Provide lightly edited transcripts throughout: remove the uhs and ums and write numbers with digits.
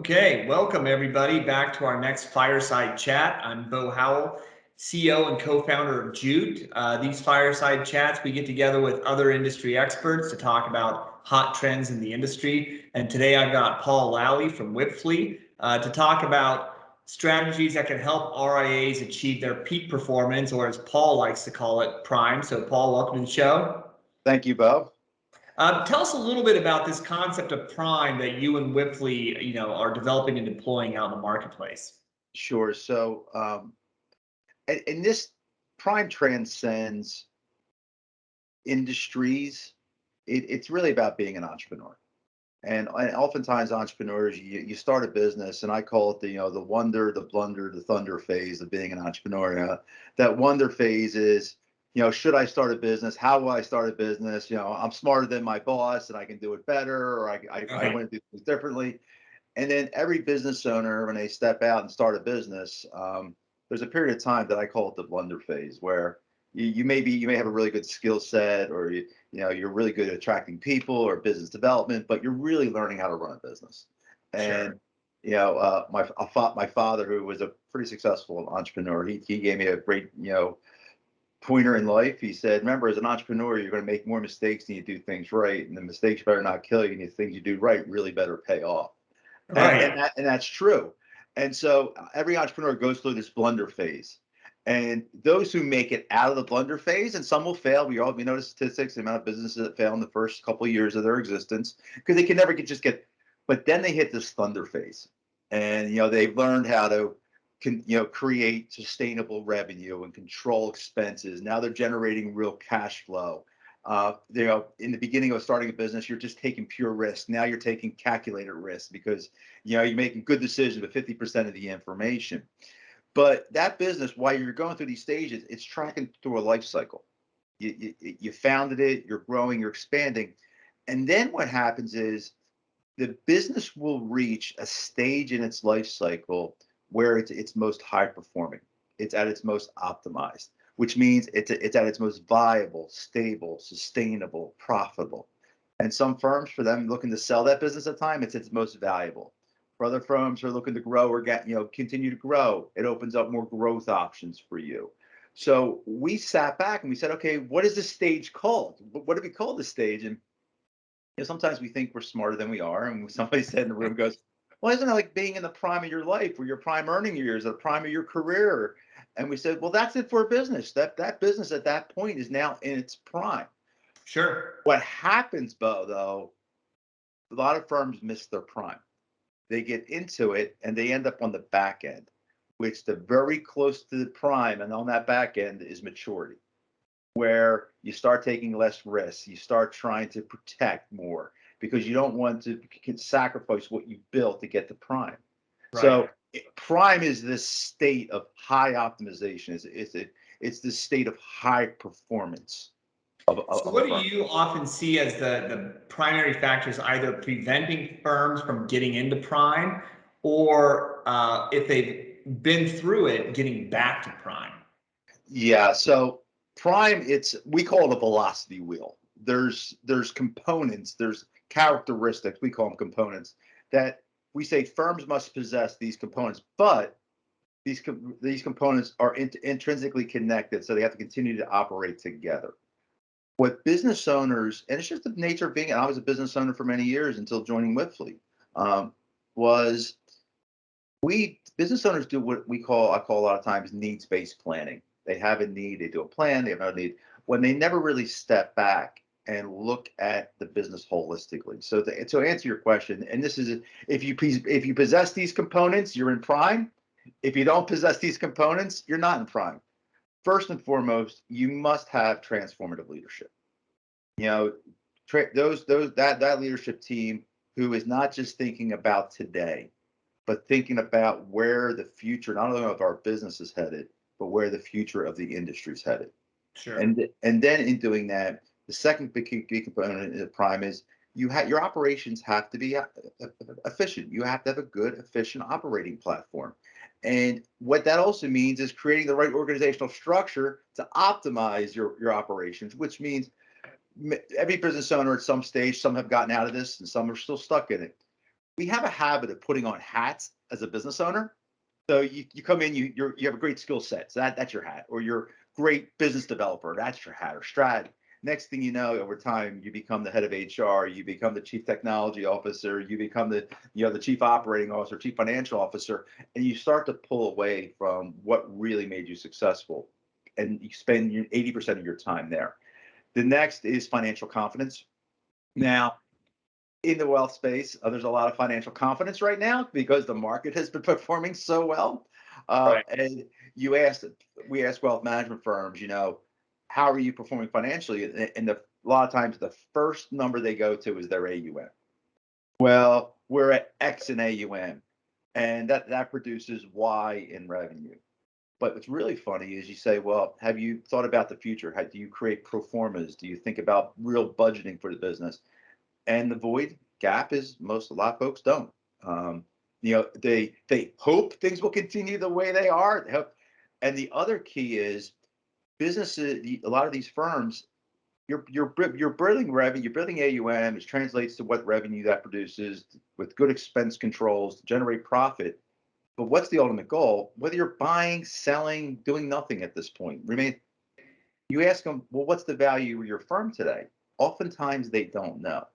Okay, welcome everybody back to our next Fireside Chat. I'm Howell, CEO and co-founder of Jute. These Fireside Chats, we get together with other industry experts to talk about hot trends in the industry. And today I've got Paul Lally from Whipfly to talk about strategies that can help RIAs achieve their peak performance, or as Paul likes to call it, prime. So Paul, welcome to the show. Thank you, Bo. Tell us a little bit about this concept of prime that you and Whipfly, are developing and deploying out in the marketplace. Sure. And this prime transcends industries. It's really about being an entrepreneur. And oftentimes entrepreneurs, you start a business, and I call it the wonder, the blunder, the thunder phase of being an entrepreneur. That wonder phase is, should I start a business? How will I start a business? I'm smarter than my boss and I can do it better, or I want to do things differently. And then every business owner, when they step out and start a business, there's a period of time that I call it the blunder phase, where you may have a really good skill set, or you're really good at attracting people or business development, but you're really learning how to run a business. And Sure. my father, who was a pretty successful entrepreneur, he gave me a great pointer in life. He said, remember, as an entrepreneur, you're going to make more mistakes than you do things right, and the mistakes better not kill you, and the things you do right really better pay off. Right. And that's true. And so every entrepreneur goes through this blunder phase. And those who make it out of the blunder phase, and some will fail. We know the statistics, the amount of businesses that fail in the first couple of years of their existence, because they can never get. But then they hit this thunder phase, and they've learned how to create sustainable revenue and control expenses. Now they're generating real cash flow. In the beginning of starting a business, you're just taking pure risk. Now you're taking calculated risk, because you're making good decisions with 50% of the information. But that business, while you're going through these stages, it's tracking through a life cycle. You founded it, you're growing, you're expanding. And then what happens is the business will reach a stage in its life cycle where it's most high performing. It's at its most optimized, which means it's at its most viable, stable, sustainable, profitable. And some firms, for them looking to sell that business at the time, it's its most valuable. For other firms who are looking to grow or continue to grow, it opens up more growth options for you. So we sat back and we said, okay, what is this stage called? What do we call this stage? And sometimes we think we're smarter than we are. And somebody said in the room goes, well, isn't it like being in the prime of your life, or your prime earning years, or the prime of your career? And we said, well, that's it for a business. That business at that point is now in its prime. Sure. What happens, Bo, though, a lot of firms miss their prime. They get into it and they end up on the back end, which the very close to the prime, and on that back end is maturity, where you start taking less risks, you start trying to protect more, because you don't want to sacrifice what you built to get to prime. Right. So prime is this state of high optimization. It's this state of high performance So of a what do firm. you often see as the primary factors either preventing firms from getting into prime, or if they've been through it, getting back to prime? Yeah. So prime, we call it a velocity wheel. There's components, there's characteristics, we call them components, that we say firms must possess these components, but these components are intrinsically connected, so they have to continue to operate together. What business owners, and it's just the nature of being, and I was a business owner for many years until joining Whipfly, was we business owners do what I call a lot of times needs-based planning. They have a need, they do a plan, they have no need, when they never really step back and look at the business holistically. So to answer your question, and this is, if you possess these components, you're in prime. If you don't possess these components, you're not in prime. First and foremost, you must have transformative leadership. You know, that leadership team who is not just thinking about today, but thinking about where the future, not only of our business is headed, but where the future of the industry is headed. Sure. And then in doing that, the second big component in the prime is your operations have to be efficient. You have to have a good, efficient operating platform. And what that also means is creating the right organizational structure to optimize your operations, which means every business owner at some stage, some have gotten out of this and some are still stuck in it. we have a habit of putting on hats as a business owner. So you come in, you have a great skill set, so that's your hat, or you're great business developer, that's your hat, or strat. Next thing you know, over time, you become the head of HR, you become the chief technology officer, you become the chief operating officer, chief financial officer, and you start to pull away from what really made you successful, and you spend 80% of your time there. The next is financial confidence. Now, in the wealth space, there's a lot of financial confidence right now because the market has been performing so well. Right. And we ask wealth management firms, how are you performing financially? And a lot of times, the first number they go to is their AUM. Well, we're at X in AUM, and that produces Y in revenue. But what's really funny is you say, well, have you thought about the future? Do you create pro formas? Do you think about real budgeting for the business? And the void gap is a lot of folks don't. They hope things will continue the way they are. And the other key is businesses. A lot of these firms, you're building revenue, you're building AUM, which translates to what revenue that produces with good expense controls to generate profit. But what's the ultimate goal? Whether you're buying, selling, doing nothing at this point, you ask them, well, what's the value of your firm today? Oftentimes they don't know.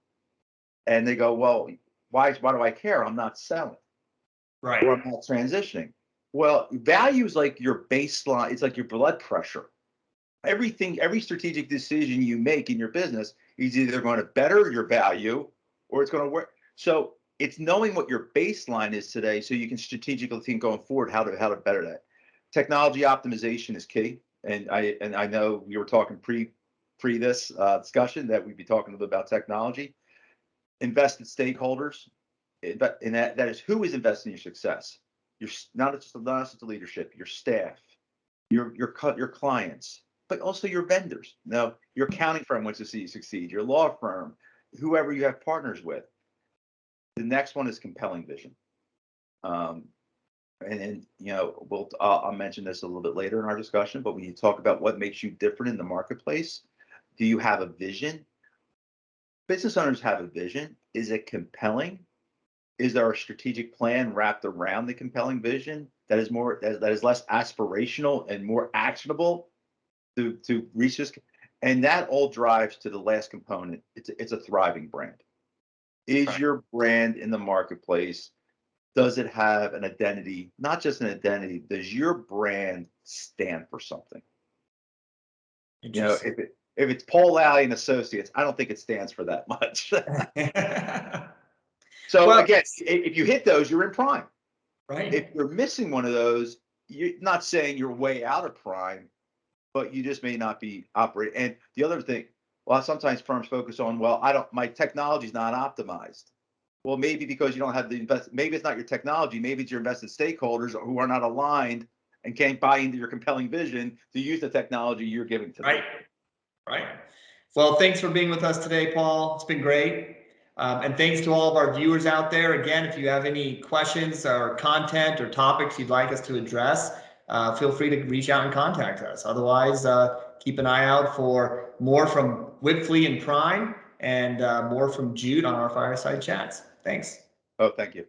And they go, well, why do I care? I'm not selling. Right. Or I'm not transitioning. Well, value is like your baseline. It's like your blood pressure. Every strategic decision you make in your business is either going to better your value or it's going to work. So it's knowing what your baseline is today so you can strategically think going forward how to better that. Technology optimization is key. And I know we were talking pre this discussion that we'd be talking a little bit about technology. Invested stakeholders, and that is who is investing in your success. You're not just the leadership, your staff, your clients, but also your vendors. Now, your accounting firm wants to see you succeed, your law firm, whoever you have partners with. The next one is compelling vision. And I'll mention this a little bit later in our discussion, but when you talk about what makes you different in the marketplace, do you have a vision? Business owners have a vision. Is it compelling? Is there a strategic plan wrapped around the compelling vision that is less aspirational and more actionable to reach this? And that all drives to the last component. It's a thriving brand. Is your brand in the marketplace? Does it have an identity? Not just an identity. Does your brand stand for something? If it's Paul Lally and Associates, I don't think it stands for that much. So Well, again, if you hit those, you're in prime. right. If you're missing one of those, you're not saying you're way out of prime, but you just may not be operating. And the other thing, well, sometimes firms focus on, well, my technology's not optimized. Well, maybe because you don't have maybe it's not your technology, maybe it's your invested stakeholders who are not aligned and can't buy into your compelling vision to use the technology you're giving to them. Right. Well, thanks for being with us today, Paul. It's been great. And thanks to all of our viewers out there. Again, if you have any questions or content or topics you'd like us to address, feel free to reach out and contact us. Otherwise, keep an eye out for more from Whitflea and Prime and more from Jude on our Fireside Chats. Thanks. Oh, thank you.